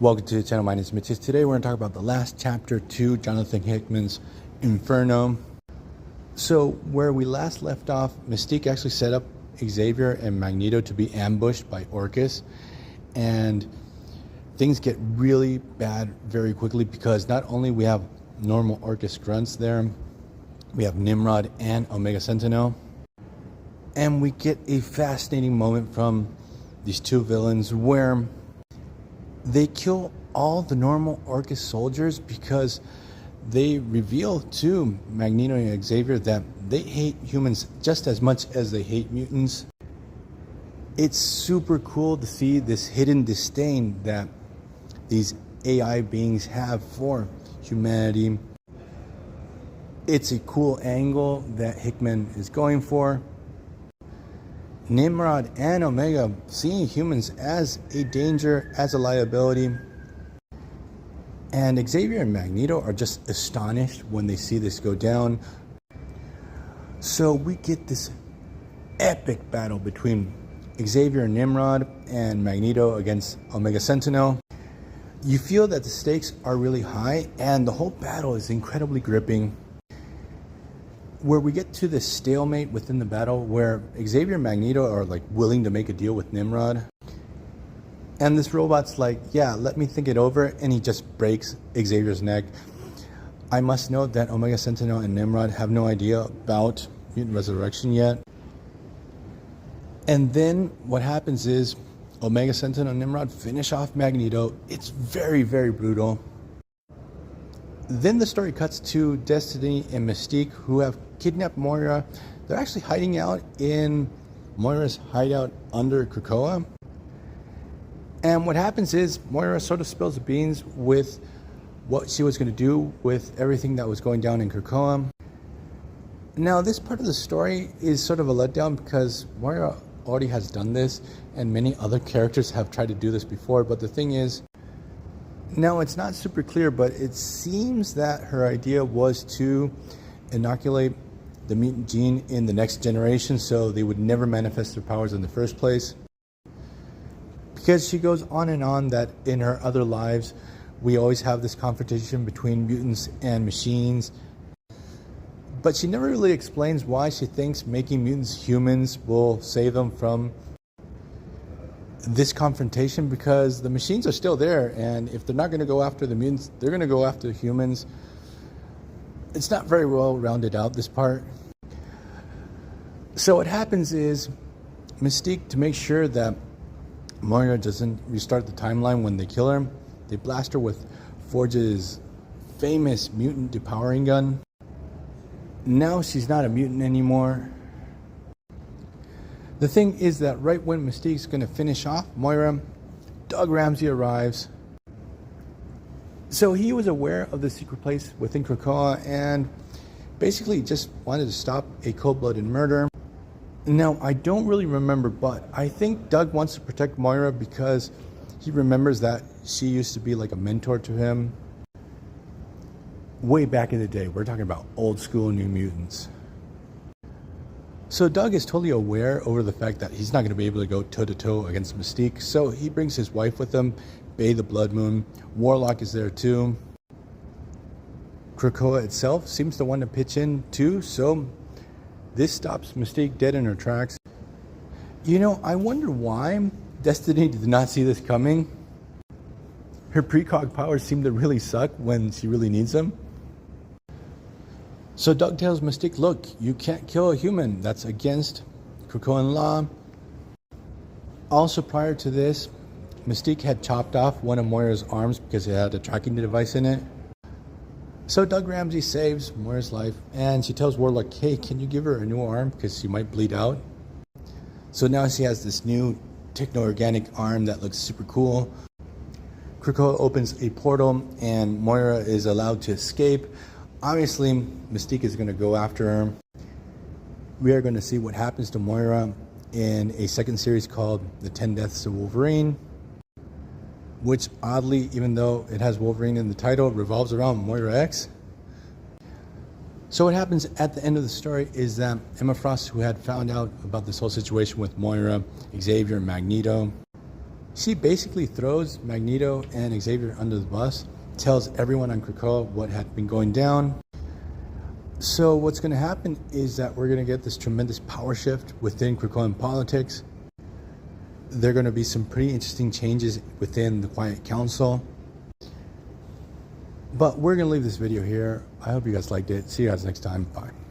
Welcome to the channel. My name is Mitch. Today we're going to talk about the last chapter to Jonathan Hickman's Inferno. So where we last left off, Mystique actually set up Xavier and Magneto to be ambushed by Orcus, and things get really bad very quickly because not only we have normal Orcus grunts there, we have Nimrod and Omega Sentinel, and we get a fascinating moment from these two villains where they kill all the normal Orcus soldiers because they reveal to Magneto and Xavier that they hate humans just as much as they hate mutants. It's super cool to see this hidden disdain that these AI beings have for humanity. It's a cool angle that Hickman is going for. Nimrod and Omega seeing humans as a danger, as a liability. And Xavier and Magneto are just astonished when they see this go down. So we get this epic battle between Xavier and Nimrod and Magneto against Omega Sentinel. You feel that the stakes are really high and the whole battle is incredibly gripping. Where we get to this stalemate within the battle where Xavier and Magneto are like willing to make a deal with Nimrod. And this robot's like, yeah, let me think it over, and he just breaks Xavier's neck. I must note that Omega Sentinel and Nimrod have no idea about mutant resurrection yet. And then what happens is Omega Sentinel and Nimrod finish off Magneto. It's very, very brutal. Then the story cuts to Destiny and Mystique, who have kidnapped Moira. They're actually hiding out in Moira's hideout under Krakoa. And what happens is Moira sort of spills the beans with what she was going to do with everything that was going down in Krakoa. Now, this part of the story is sort of a letdown because Moira already has done this, and many other characters have tried to do this before. But the thing is, now it's not super clear, but it seems that her idea was to inoculate the mutant gene in the next generation so they would never manifest their powers in the first place. Because she goes on and on that in her other lives, we always have this confrontation between mutants and machines. But she never really explains why she thinks making mutants humans will save them from this confrontation, because the machines are still there, and if they're not going to go after the mutants, they're going to go after the humans. It's not very well rounded out, this part. So what happens is Mystique, to make sure that Moira doesn't restart the timeline when they kill her, they blast her with Forge's famous mutant depowering gun. Now she's not a mutant anymore. The thing is that right when Mystique's going to finish off Moira, Doug Ramsey arrives. So he was aware of the secret place within Krakoa and basically just wanted to stop a cold-blooded murder. Now, I don't really remember, but I think Doug wants to protect Moira because he remembers that she used to be like a mentor to him way back in the day. We're talking about old school New Mutants. So Doug is totally aware over the fact that he's not going to be able to go toe-to-toe against Mystique. So he brings his wife with him, Bay the Blood Moon. Warlock is there too. Krakoa itself seems to want to pitch in too, so this stops Mystique dead in her tracks. You know, I wonder why Destiny did not see this coming. Her precog powers seem to really suck when she really needs them. So Doug tells Mystique, look, you can't kill a human. That's against Krakoan law. Also prior to this, Mystique had chopped off one of Moira's arms because it had a tracking device in it. So Doug Ramsey saves Moira's life, and she tells Warlock, hey, can you give her a new arm because she might bleed out? So now she has this new techno-organic arm that looks super cool. Krakoa opens a portal and Moira is allowed to escape. Obviously, Mystique is going to go after her. We are going to see what happens to Moira in a second series called The 10 Deaths of Wolverine, which oddly, even though it has Wolverine in the title, revolves around Moira X. So what happens at the end of the story is that Emma Frost, who had found out about this whole situation with Moira, Xavier, and Magneto, She basically throws Magneto and Xavier under the bus, tells everyone on Krakoa what had been going down. So what's going to happen is that we're going to get this tremendous power shift within Krakoan politics. There are going to be some pretty interesting changes within the Quiet Council. But we're going to leave this video here. I hope you guys liked it. See you guys next time. Bye.